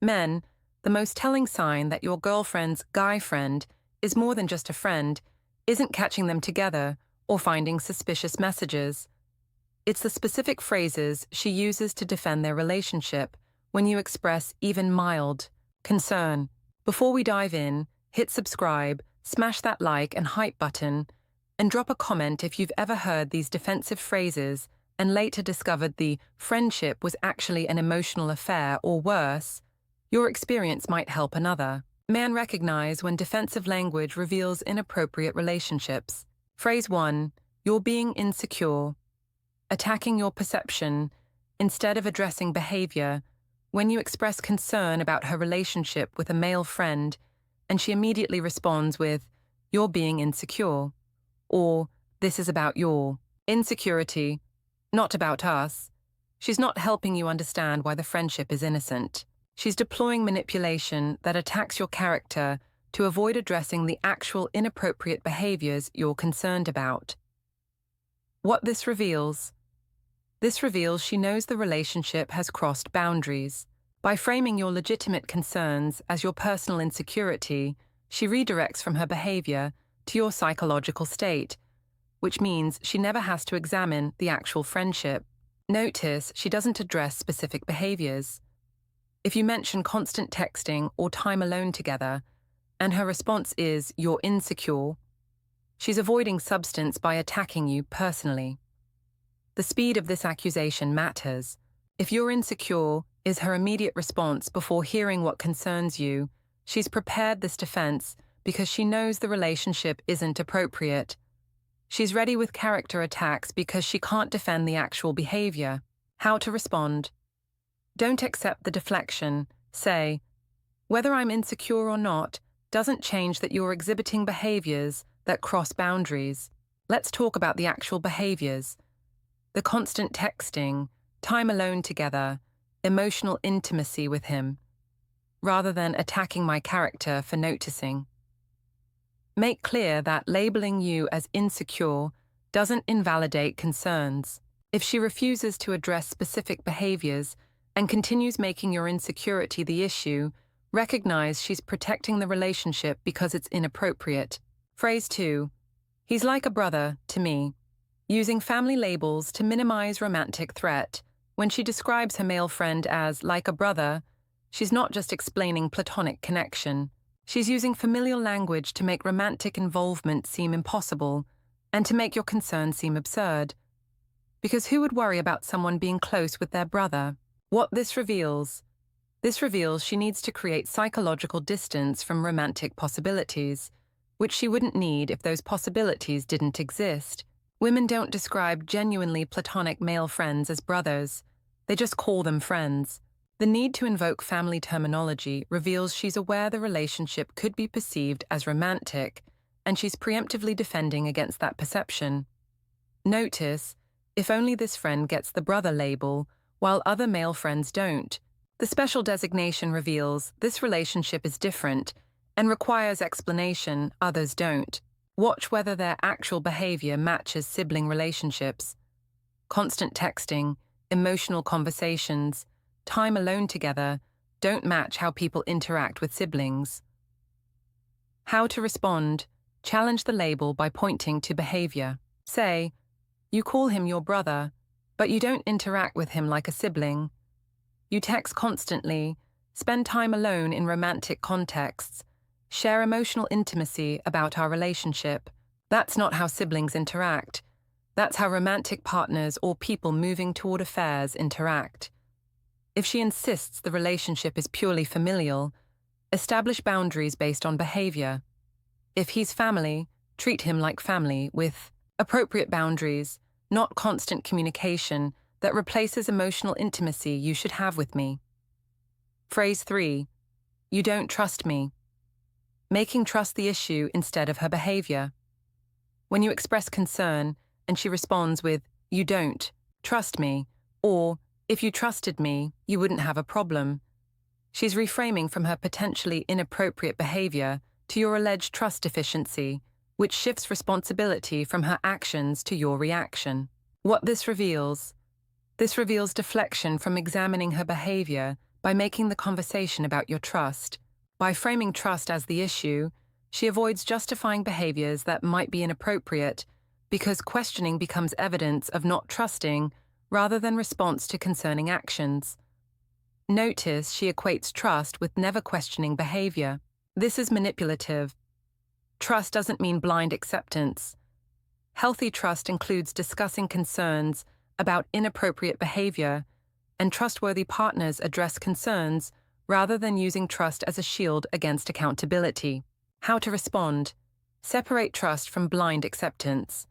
Men, the most telling sign that your girlfriend's guy friend is more than just a friend isn't catching them together or finding suspicious messages. It's the specific phrases she uses to defend their relationship when you express even mild concern. Before we dive in, hit subscribe, smash that like and hype button, and drop a comment if you've ever heard these defensive phrases and later discovered the friendship was actually an emotional affair, or worse, your experience might help another. Man, recognize when defensive language reveals inappropriate relationships. Phrase 1. You're being insecure. Attacking your perception instead of addressing behavior. When you express concern about her relationship with a male friend and she immediately responds with, "You're being insecure," or "This is about your insecurity, not about us," she's not helping you understand why the friendship is innocent. She's deploying manipulation that attacks your character to avoid addressing the actual inappropriate behaviors you're concerned about. What this reveals? This reveals she knows the relationship has crossed boundaries. By framing your legitimate concerns as your personal insecurity, she redirects from her behavior to your psychological state, which means she never has to examine the actual friendship. Notice she doesn't address specific behaviors. If you mention constant texting or time alone together, and her response is, "You're insecure," she's avoiding substance by attacking you personally. The speed of this accusation matters. If "you're insecure" is her immediate response before hearing what concerns you, she's prepared this defense because she knows the relationship isn't appropriate. She's ready with character attacks because she can't defend the actual behavior. How to respond? Don't accept the deflection. Say, "Whether I'm insecure or not doesn't change that you're exhibiting behaviors that cross boundaries. Let's talk about the actual behaviors. The constant texting, time alone together, emotional intimacy with him, rather than attacking my character for noticing." Make clear that labeling you as insecure doesn't invalidate concerns. If she refuses to address specific behaviors and continues making your insecurity the issue, recognize she's protecting the relationship because it's inappropriate. Phrase 2. He's like a brother to me. Using family labels to minimize romantic threat. When she describes her male friend as like a brother, she's not just explaining platonic connection. She's using familial language to make romantic involvement seem impossible and to make your concern seem absurd. Because who would worry about someone being close with their brother? What this reveals? This reveals she needs to create psychological distance from romantic possibilities, which she wouldn't need if those possibilities didn't exist. Women don't describe genuinely platonic male friends as brothers. They just call them friends. The need to invoke family terminology reveals she's aware the relationship could be perceived as romantic, and she's preemptively defending against that perception. Notice, if only this friend gets the brother label, while other male friends don't. The special designation reveals this relationship is different and requires explanation, others don't. Watch whether their actual behavior matches sibling relationships. Constant texting, emotional conversations, time alone together don't match how people interact with siblings. How to respond? Challenge the label by pointing to behavior. Say, "You call him your brother, but you don't interact with him like a sibling. You text constantly, spend time alone in romantic contexts, share emotional intimacy about our relationship. That's not how siblings interact. That's how romantic partners or people moving toward affairs interact." If she insists the relationship is purely familial, establish boundaries based on behavior. If he's family, treat him like family with appropriate boundaries, not constant communication that replaces emotional intimacy you should have with me. Phrase 3. You don't trust me. Making trust the issue instead of her behavior. When you express concern and she responds with, "You don't trust me," or "If you trusted me, you wouldn't have a problem," she's reframing from her potentially inappropriate behavior to your alleged trust deficiency, which shifts responsibility from her actions to your reaction. What this reveals? This reveals deflection from examining her behavior by making the conversation about your trust. By framing trust as the issue, she avoids justifying behaviors that might be inappropriate because questioning becomes evidence of not trusting rather than response to concerning actions. Notice she equates trust with never questioning behavior. This is manipulative. Trust doesn't mean blind acceptance. Healthy trust includes discussing concerns about inappropriate behavior, and trustworthy partners address concerns rather than using trust as a shield against accountability. How to respond? Separate trust from blind acceptance.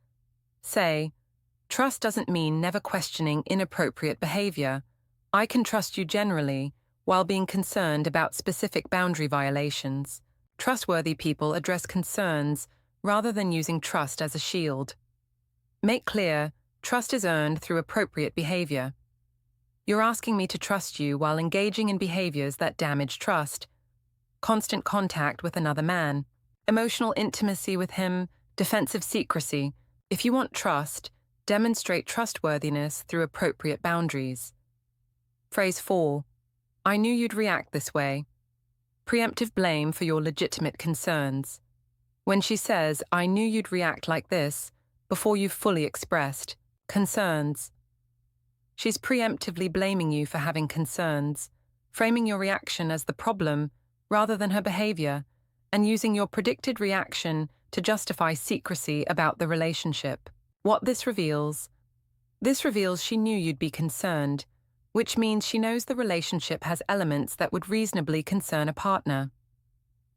Say, trust doesn't mean never questioning inappropriate behavior. I can trust you generally, while being concerned about specific boundary violations. Trustworthy people address concerns rather than using trust as a shield. Make clear, trust is earned through appropriate behavior. You're asking me to trust you while engaging in behaviors that damage trust. Constant contact with another man, emotional intimacy with him, defensive secrecy. If you want trust, demonstrate trustworthiness through appropriate boundaries. Phrase 4. I knew you'd react this way. Preemptive blame for your legitimate concerns. When she says, I knew you'd react like this, before you've fully expressed concerns, she's preemptively blaming you for having concerns, framing your reaction as the problem rather than her behavior, and using your predicted reaction to justify secrecy about the relationship. What this reveals? This reveals she knew you'd be concerned, which means she knows the relationship has elements that would reasonably concern a partner.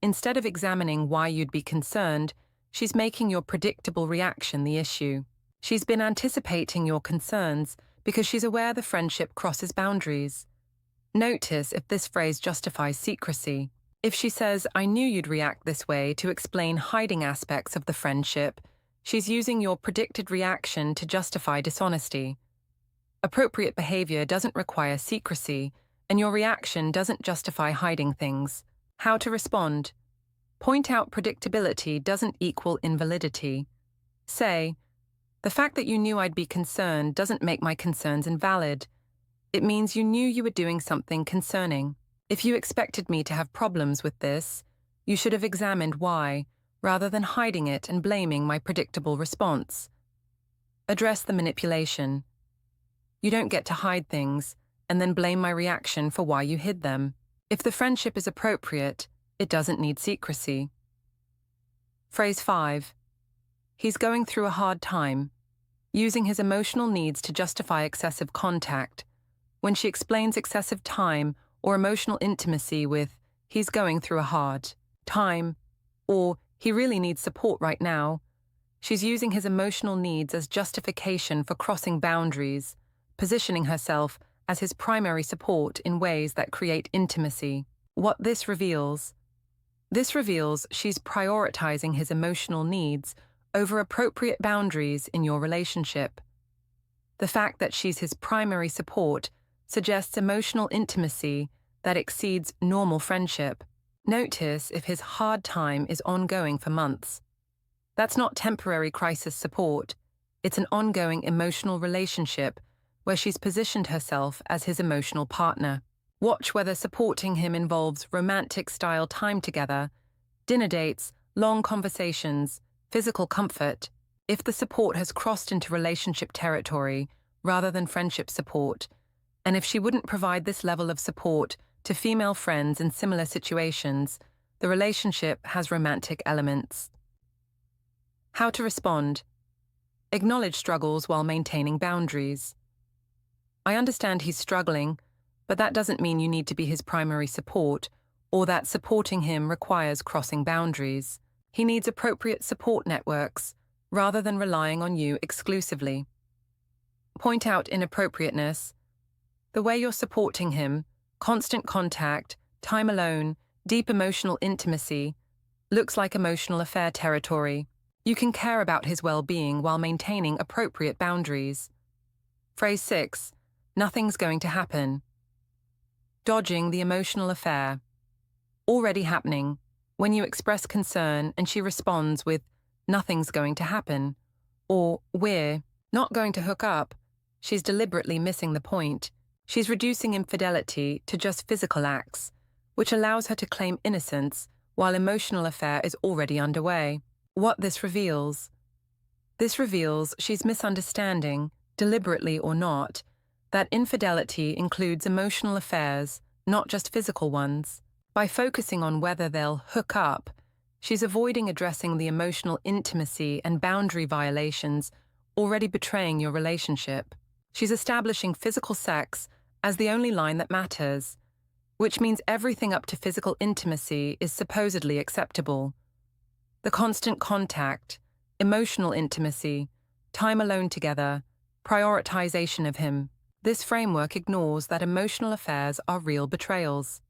Instead of examining why you'd be concerned, she's making your predictable reaction the issue. She's been anticipating your concerns because she's aware the friendship crosses boundaries. Notice if this phrase justifies secrecy. If she says, I knew you'd react this way to explain hiding aspects of the friendship, she's using your predicted reaction to justify dishonesty. Appropriate behavior doesn't require secrecy, and your reaction doesn't justify hiding things. How to respond? Point out predictability doesn't equal invalidity. Say, the fact that you knew I'd be concerned doesn't make my concerns invalid. It means you knew you were doing something concerning. If you expected me to have problems with this, you should have examined why, rather than hiding it and blaming my predictable response. Address the manipulation. You don't get to hide things and then blame my reaction for why you hid them. If the friendship is appropriate, it doesn't need secrecy. Phrase 5. He's going through a hard time, using his emotional needs to justify excessive contact. When she explains excessive time or emotional intimacy with, he's going through a hard time, or he really needs support right now, she's using his emotional needs as justification for crossing boundaries, positioning herself as his primary support in ways that create intimacy. What this reveals? This reveals she's prioritizing his emotional needs over appropriate boundaries in your relationship. The fact that she's his primary support suggests emotional intimacy that exceeds normal friendship. Notice if his hard time is ongoing for months. That's not temporary crisis support. It's an ongoing emotional relationship where she's positioned herself as his emotional partner. Watch whether supporting him involves romantic-style time together, dinner dates, long conversations, physical comfort. If the support has crossed into relationship territory rather than friendship support, and if she wouldn't provide this level of support to female friends in similar situations, the relationship has romantic elements. How to respond? Acknowledge struggles while maintaining boundaries. I understand he's struggling, but that doesn't mean you need to be his primary support, or that supporting him requires crossing boundaries. He needs appropriate support networks, rather than relying on you exclusively. Point out inappropriateness. The way you're supporting him, constant contact, time alone, deep emotional intimacy, looks like emotional affair territory. You can care about his well-being while maintaining appropriate boundaries. Phrase 6. Nothing's going to happen. Dodging the emotional affair. Already happening. When you express concern and she responds with, nothing's going to happen, or we're not going to hook up, she's deliberately missing the point. She's reducing infidelity to just physical acts, which allows her to claim innocence while emotional affair is already underway. What this reveals? This reveals she's misunderstanding, deliberately or not, that infidelity includes emotional affairs, not just physical ones. By focusing on whether they'll hook up, she's avoiding addressing the emotional intimacy and boundary violations already betraying your relationship. She's establishing physical sex as the only line that matters, which means everything up to physical intimacy is supposedly acceptable. The constant contact, emotional intimacy, time alone together, prioritization of him. This framework ignores that emotional affairs are real betrayals.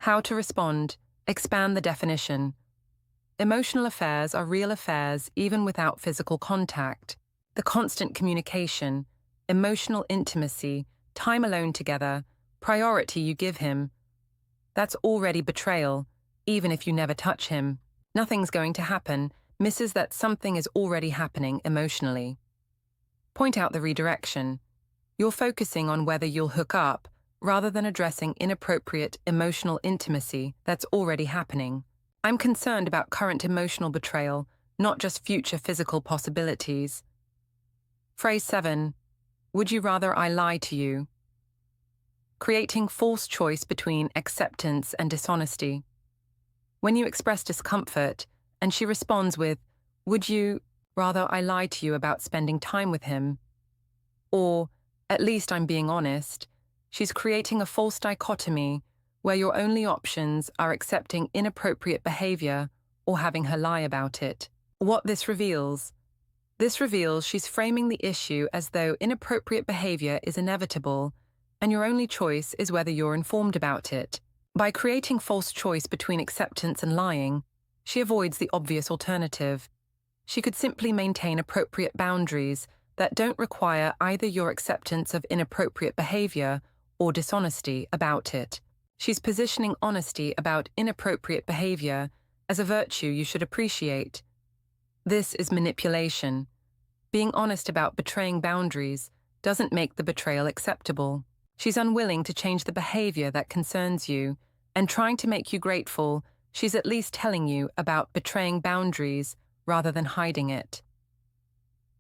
How to respond? Expand the definition. Emotional affairs are real affairs even without physical contact. The constant communication, emotional intimacy, time alone together, priority you give him. That's already betrayal, even if you never touch him. Nothing's going to happen misses that something is already happening emotionally. Point out the redirection. You're focusing on whether you'll hook up rather than addressing inappropriate emotional intimacy that's already happening. I'm concerned about current emotional betrayal, not just future physical possibilities. Phrase 7. Would you rather I lie to you? Creating false choice between acceptance and dishonesty. When you express discomfort, and she responds with, would you rather I lie to you about spending time with him? Or, at least I'm being honest, she's creating a false dichotomy where your only options are accepting inappropriate behavior or having her lie about it. What this reveals? This reveals she's framing the issue as though inappropriate behavior is inevitable, and your only choice is whether you're informed about it. By creating false choice between acceptance and lying, she avoids the obvious alternative. She could simply maintain appropriate boundaries that don't require either your acceptance of inappropriate behavior or dishonesty about it. She's positioning honesty about inappropriate behavior as a virtue you should appreciate. This is manipulation. Being honest about betraying boundaries doesn't make the betrayal acceptable. She's unwilling to change the behavior that concerns you, and trying to make you grateful, she's at least telling you about betraying boundaries rather than hiding it.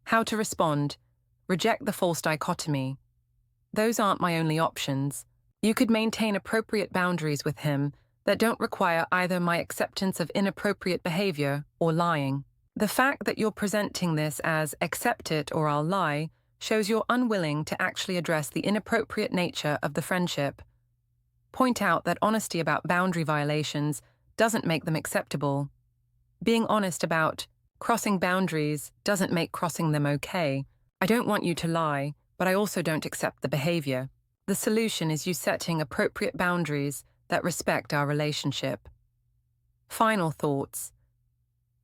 How to respond? Reject the false dichotomy. Those aren't my only options. You could maintain appropriate boundaries with him that don't require either my acceptance of inappropriate behavior or lying. The fact that you're presenting this as accept it or I'll lie shows you're unwilling to actually address the inappropriate nature of the friendship. Point out that honesty about boundary violations doesn't make them acceptable. Being honest about crossing boundaries doesn't make crossing them okay. I don't want you to lie, but I also don't accept the behavior. The solution is you setting appropriate boundaries that respect our relationship. Final thoughts.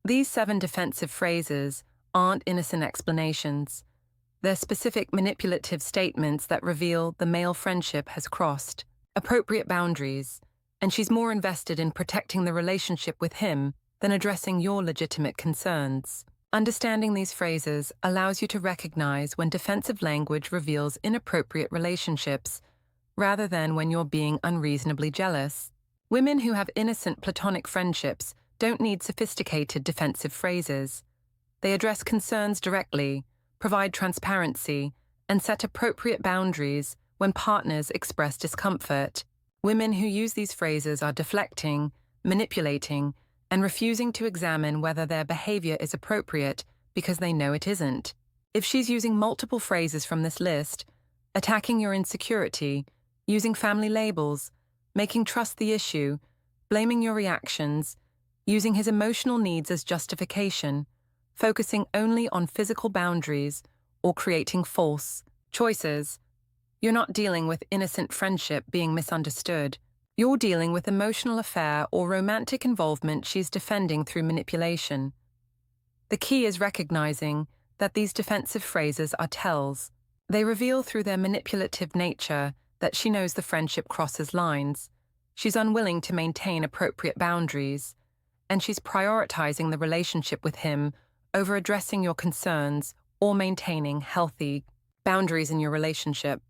These 7 defensive phrases aren't innocent explanations. They're specific manipulative statements that reveal the male friendship has crossed appropriate boundaries, and she's more invested in protecting the relationship with him than addressing your legitimate concerns. Understanding these phrases allows you to recognize when defensive language reveals inappropriate relationships, rather than when you're being unreasonably jealous. Women who have innocent platonic friendships don't need sophisticated defensive phrases. They address concerns directly, provide transparency, and set appropriate boundaries when partners express discomfort. Women who use these phrases are deflecting, manipulating, and refusing to examine whether their behavior is appropriate because they know it isn't. If she's using multiple phrases from this list, attacking your insecurity, using family labels, making trust the issue, blaming your reactions, using his emotional needs as justification, focusing only on physical boundaries, or creating false choices, you're not dealing with innocent friendship being misunderstood. You're dealing with emotional affair or romantic involvement she's defending through manipulation. The key is recognizing that these defensive phrases are tells. They reveal through their manipulative nature that she knows the friendship crosses lines. She's unwilling to maintain appropriate boundaries, and she's prioritizing the relationship with him over addressing your concerns or maintaining healthy boundaries in your relationship.